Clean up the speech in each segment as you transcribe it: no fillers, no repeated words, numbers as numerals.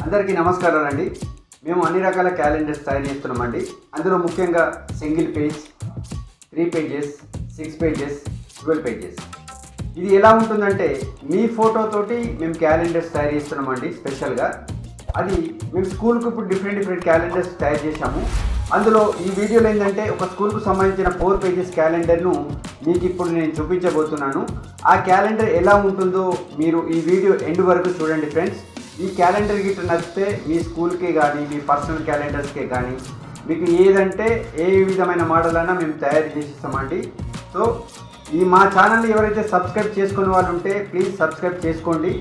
అందరికీ నమస్కారాలండి. మేము అన్ని రకాల క్యాలెండర్స్ తయారు చేస్తున్నామండి. అందులో ముఖ్యంగా single page, 3 pages, 6 pages, 12 pages. ఇది ఎలా ఉంటుందంటే మీ ఫోటోతోటి మేము క్యాలెండర్స్ తయారు చేస్తున్నామండి. స్పెషల్గా అది మేము స్కూల్కి ఇప్పుడు డిఫరెంట్ క్యాలెండర్స్ తయారు చేశాము. అందులో ఈ వీడియోలో ఏంటంటే ఒక స్కూల్కు సంబంధించిన 4 పేజెస్ క్యాలెండర్ను మీకు ఇప్పుడు నేను చూపించబోతున్నాను. ఆ క్యాలెండర్ ఎలా ఉంటుందో మీరు ఈ వీడియో ఎండ్ వరకు చూడండి ఫ్రెండ్స్. ఈ క్యాలెండర్ గిట్ట నచ్చితే మీ స్కూల్కే కానీ మీ పర్సనల్ క్యాలెండర్స్కే కానీ మీకు ఏదంటే ఏ విధమైన మోడల్ అయినా మేము తయారు చేసిస్తామండి. సో మా ఛానల్ని ఎవరైతే సబ్స్క్రైబ్ చేసుకునే వాళ్ళు ఉంటే ప్లీజ్ సబ్స్క్రైబ్ చేసుకోండి.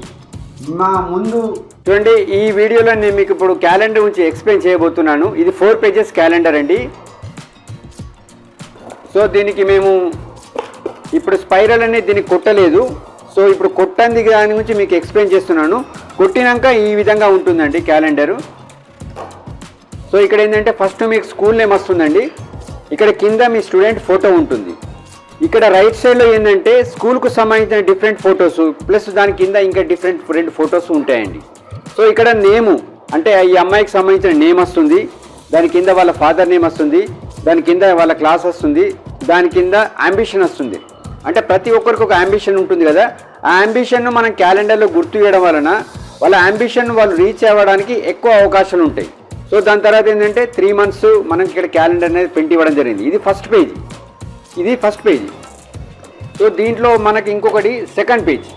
మా ముందు చూడండి, ఈ వీడియోలో నేను మీకు ఇప్పుడు క్యాలెండర్ గురించి ఎక్స్ప్లెయిన్ చేయబోతున్నాను. ఇది 4 పేజెస్ క్యాలెండర్ అండి. సో దీనికి మేము ఇప్పుడు స్పైరల్ అనేది దీనికి కొట్టలేదు. సో ఇప్పుడు కొట్టంది దాని గురించి మీకు ఎక్స్ప్లెయిన్ చేస్తున్నాను. కొట్టినాక ఈ విధంగా ఉంటుందండి క్యాలెండరు. సో ఇక్కడ ఏంటంటే ఫస్ట్ మీకు స్కూల్ నేమ్ వస్తుందండి. ఇక్కడ కింద మీ స్టూడెంట్ ఫోటో ఉంటుంది. ఇక్కడ రైట్ సైడ్లో ఏంటంటే స్కూల్కు సంబంధించిన డిఫరెంట్ ఫొటోస్ ప్లస్ దాని కింద ఇంకా డిఫరెంట్ ఫొటోస్ ఉంటాయండి. సో ఇక్కడ నేము అంటే ఈ అమ్మాయికి సంబంధించిన నేమ్ వస్తుంది, దాని కింద వాళ్ళ ఫాదర్ నేమ్ వస్తుంది, దాని కింద వాళ్ళ క్లాస్ వస్తుంది, దాని కింద అంబిషన్ వస్తుంది. అంటే ప్రతి ఒక్కరికి ఒక అంబిషన్ ఉంటుంది కదా, ఆ అంబిషన్ను మనం క్యాలెండర్లో గుర్తు చేయడం వలన వాళ్ళ అంబిషన్ వాళ్ళు రీచ్ అవ్వడానికి ఎక్కువ అవకాశాలు ఉంటాయి. సో దాని తర్వాత ఏంటంటే 3 months మనకి ఇక్కడ క్యాలెండర్ అనేది ప్రింట్ ఇవ్వడం జరిగింది. ఇది ఫస్ట్ పేజీ. సో దీంట్లో మనకి ఇంకొకటి సెకండ్ పేజ్.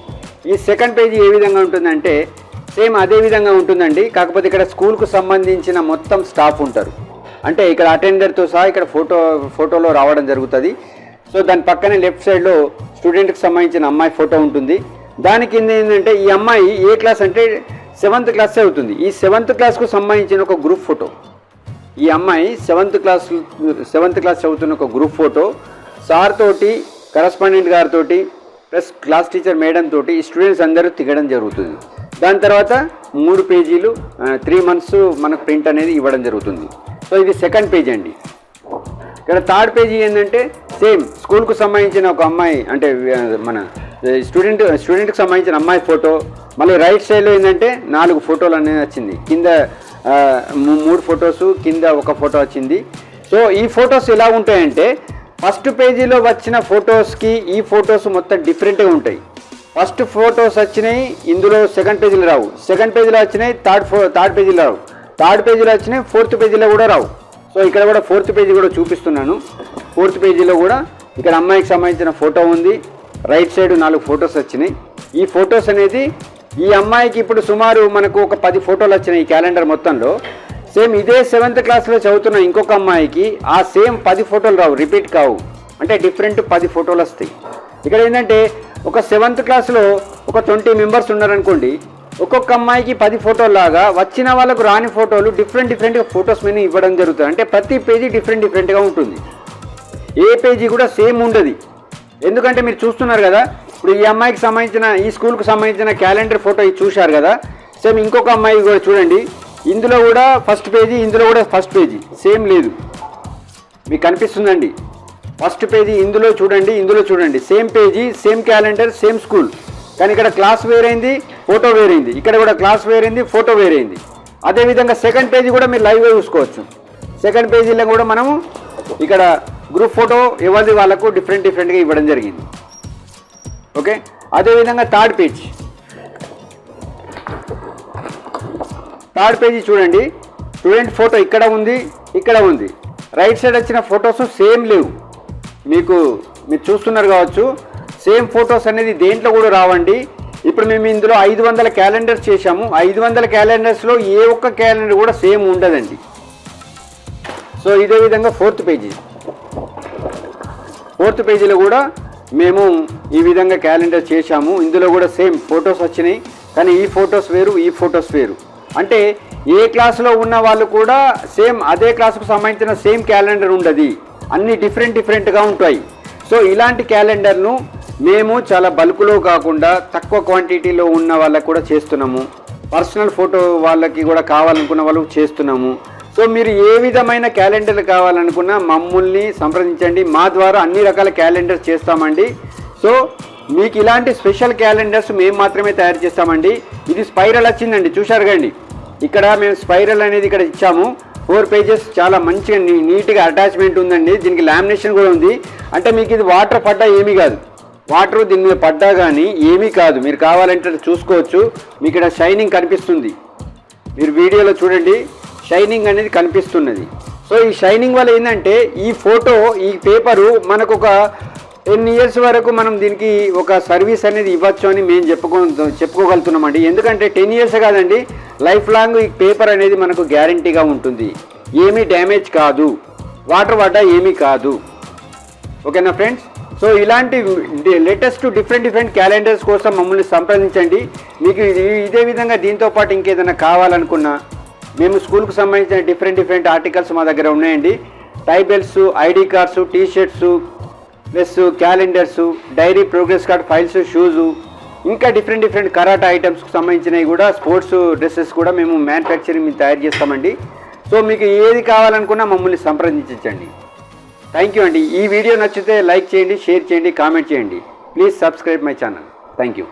ఈ సెకండ్ పేజీ ఏ విధంగా ఉంటుందంటే సేమ్ అదే విధంగా ఉంటుందండి. కాకపోతే ఇక్కడ స్కూల్కు సంబంధించిన మొత్తం స్టాఫ్ ఉంటారు. అంటే ఇక్కడ అటెండర్తో సహా ఇక్కడ ఫోటోలో రావడం జరుగుతుంది. సో దాని పక్కనే లెఫ్ట్ సైడ్లో స్టూడెంట్కి సంబంధించిన అమ్మాయి ఫోటో ఉంటుంది. దాని కింద ఏంటంటే ఈ అమ్మాయి ఏ క్లాస్ అంటే 7th క్లాస్ అవుతుంది. ఈ 7th క్లాస్కు సంబంధించిన ఒక గ్రూప్ ఫోటో. ఈ అమ్మాయి 7th క్లాస్ చదువుతున్న ఒక గ్రూప్ ఫోటో సార్ తోటి, కరస్పాండెంట్ గారితో ప్లస్ క్లాస్ టీచర్ మేడం తోటి ఈ స్టూడెంట్స్ అందరూ తిగడం జరుగుతుంది. దాని తర్వాత 3 పేజీలు 3 months మనకు ప్రింట్ అనేది ఇవ్వడం జరుగుతుంది. సో ఇది సెకండ్ పేజీ అండి. ఇక్కడ థర్డ్ పేజీ ఏంటంటే సేమ్ స్కూల్కు సంబంధించిన ఒక అమ్మాయి అంటే మన స్టూడెంట్కి సంబంధించిన అమ్మాయి ఫోటో. మళ్ళీ రైట్ సైడ్లో ఏంటంటే 4 ఫోటోలు అనేది వచ్చింది. కింద 3 ఫొటోస్, కింద ఒక ఫోటో వచ్చింది. సో ఈ ఫొటోస్ ఎలా ఉంటాయంటే ఫస్ట్ పేజీలో వచ్చిన ఫొటోస్కి ఈ ఫొటోస్ మొత్తం డిఫరెంట్గా ఉంటాయి. ఫస్ట్ ఫొటోస్ వచ్చినాయి ఇందులో సెకండ్ పేజీలో రావు, సెకండ్ పేజీలో వచ్చినాయి థర్డ్ పేజీలో రావు, థర్డ్ పేజీలో వచ్చినాయి 4th పేజీలో కూడా రావు. సో ఇక్కడ కూడా 4th పేజీ కూడా చూపిస్తున్నాను. 4th పేజీలో కూడా ఇక్కడ అమ్మాయికి సంబంధించిన ఫోటో ఉంది. రైట్ సైడ్ 4 ఫొటోస్ వచ్చినాయి. ఈ ఫొటోస్ అనేది ఈ అమ్మాయికి ఇప్పుడు సుమారు మనకు ఒక 10 ఫోటోలు వచ్చినాయి ఈ క్యాలెండర్ మొత్తంలో. సేమ్ ఇదే 7th క్లాస్లో చదువుతున్న ఇంకొక అమ్మాయికి ఆ సేమ్ 10 ఫోటోలు రావు, రిపీట్ కావు. అంటే డిఫరెంట్ 10 ఫోటోలు వస్తాయి. ఇక్కడ ఏంటంటే ఒక 7th క్లాస్లో ఒక 20 మెంబర్స్ ఉన్నారనుకోండి, ఒక్కొక్క అమ్మాయికి 10 ఫోటోలు లాగా వచ్చిన వాళ్ళకు రాని ఫోటోలు డిఫరెంట్గా ఫొటోస్ మీద ఇవ్వడం జరుగుతుంది. అంటే ప్రతి పేజీ డిఫరెంట్గా ఉంటుంది. ఏ పేజీ కూడా సేమ్ ఉండదు. ఎందుకంటే మీరు చూస్తున్నారు కదా, ఇప్పుడు ఈ అమ్మాయికి సంబంధించిన ఈ స్కూల్కి సంబంధించిన క్యాలెండర్ ఫోటో ఇది చూశారు కదా. సేమ్ ఇంకొక అమ్మాయి కూడా చూడండి, ఇందులో కూడా ఫస్ట్ పేజీ, ఇందులో కూడా ఫస్ట్ పేజీ సేమ్ లేదు. మీకు కనిపిస్తుందండి ఫస్ట్ పేజీ ఇందులో చూడండి, ఇందులో చూడండి, same page, same calendar, same school. కానీ ఇక్కడ క్లాస్ వేరైంది, ఫోటో వేరైంది. ఇక్కడ కూడా క్లాస్ వేరైంది, ఫోటో వేరైంది. అదేవిధంగా సెకండ్ పేజీ కూడా మీరు లైవ్గా చూసుకోవచ్చు. సెకండ్ పేజీలో కూడా మనము ఇక్కడ గ్రూప్ ఫోటో ఎవరిది వాళ్ళకు డిఫరెంట్గా ఇవ్వడం జరిగింది. ఓకే, అదేవిధంగా థర్డ్ పేజీ చూడండి, స్టూడెంట్ ఫోటో ఇక్కడ ఉంది, ఇక్కడ ఉంది. రైట్ సైడ్ వచ్చిన ఫొటోస్ సేమ్ లేవు. మీరు చూస్తున్నారు కావచ్చు, సేమ్ ఫొటోస్ అనేది దేంట్లో కూడా రావండి. ఇప్పుడు మేము ఇందులో 500 క్యాలెండర్స్ చేశాము. 500 క్యాలెండర్స్లో ఏ ఒక్క క్యాలెండర్ కూడా సేమ్ ఉండదండి. సో ఇదే విధంగా 4th పేజీలో కూడా మేము ఈ విధంగా క్యాలెండర్ చేశాము. ఇందులో కూడా సేమ్ ఫొటోస్ వచ్చినాయి, కానీ ఈ ఫొటోస్ వేరు, ఈ ఫొటోస్ వేరు. అంటే ఏ క్లాసులో ఉన్న వాళ్ళు కూడా సేమ్ అదే క్లాసుకు సంబంధించిన సేమ్ క్యాలెండర్ ఉండదు, అన్నీ డిఫరెంట్గా ఉంటాయి. సో ఇలాంటి క్యాలెండర్ను మేము చాలా బల్క్లో కాకుండా తక్కువ క్వాంటిటీలో ఉన్న వాళ్ళకి కూడా చేస్తున్నాము. పర్సనల్ ఫోటో వాళ్ళకి కూడా కావాలనుకున్న వాళ్ళు చేస్తున్నాము. సో మీరు ఏ విధమైన క్యాలెండర్లు కావాలనుకున్నా మమ్మల్ని సంప్రదించండి. మా ద్వారా అన్ని రకాల క్యాలెండర్స్ చేస్తామండి. సో మీకు ఇలాంటి స్పెషల్ క్యాలెండర్స్ మేము మాత్రమే తయారు చేస్తామండి. ఇది స్పైరల్ వచ్చిందండి, చూశారు కండి. ఇక్కడ మేము స్పైరల్ అనేది ఇక్కడ ఇచ్చాము. 4 పేజెస్ చాలా మంచిగా నీట్గా అటాచ్మెంట్ ఉందండి. దీనికి లామినేషన్ కూడా ఉంది. అంటే మీకు ఇది వాటర్ పడ్డా ఏమీ కాదు, వాటర్ దీని మీద పడ్డా కానీ ఏమీ కాదు. మీరు కావాలంటే చూసుకోవచ్చు. మీకు ఇక్కడ షైనింగ్ కనిపిస్తుంది, మీరు వీడియోలో చూడండి, షైనింగ్ అనేది కనిపిస్తున్నది. సో ఈ షైనింగ్ వల్ల ఏంటంటే ఈ ఫోటో, ఈ పేపరు మనకు ఒక 10 ఇయర్స్ వరకు మనం దీనికి ఒక సర్వీస్ అనేది ఇవ్వచ్చు అని మేము చెప్పుకోగలుగుతున్నామండి. ఎందుకంటే 10 ఇయర్స్ కాదండి, లైఫ్ లాంగ్ ఈ పేపర్ అనేది మనకు గ్యారంటీగా ఉంటుంది. ఏమీ డ్యామేజ్ కాదు, వాటర్ పడ్డా ఏమీ కాదు. ఓకేనా ఫ్రెండ్స్? సో ఇలాంటి లేటెస్ట్ డిఫరెంట్ క్యాలెండర్స్ కోసం మమ్మల్ని సంప్రదించండి. మీకు ఇదే విధంగా దీంతో పాటు ఇంకేదైనా కావాలనుకున్నా మేము స్కూల్కి సంబంధించిన డిఫరెంట్ ఆర్టికల్స్ మా దగ్గర ఉన్నాయండి. Tie belts, ID cards, T-shirts, plus calendars, diary, progress card, files, shoes, ఇంకా డిఫరెంట్ కరాటా ఐటమ్స్కి సంబంధించినవి కూడా, స్పోర్ట్స్ డ్రెస్సెస్ కూడా మేము మ్యానుఫ్యాక్చరింగ్ తయారు చేస్తామండి. సో మీకు ఏది కావాలనుకున్నా మమ్మల్ని సంప్రదించండి. థ్యాంక్ యూ అండి. ఈ వీడియో నచ్చితే లైక్ చేయండి, షేర్ చేయండి, కామెంట్ చేయండి. Please subscribe my channel. Thank you.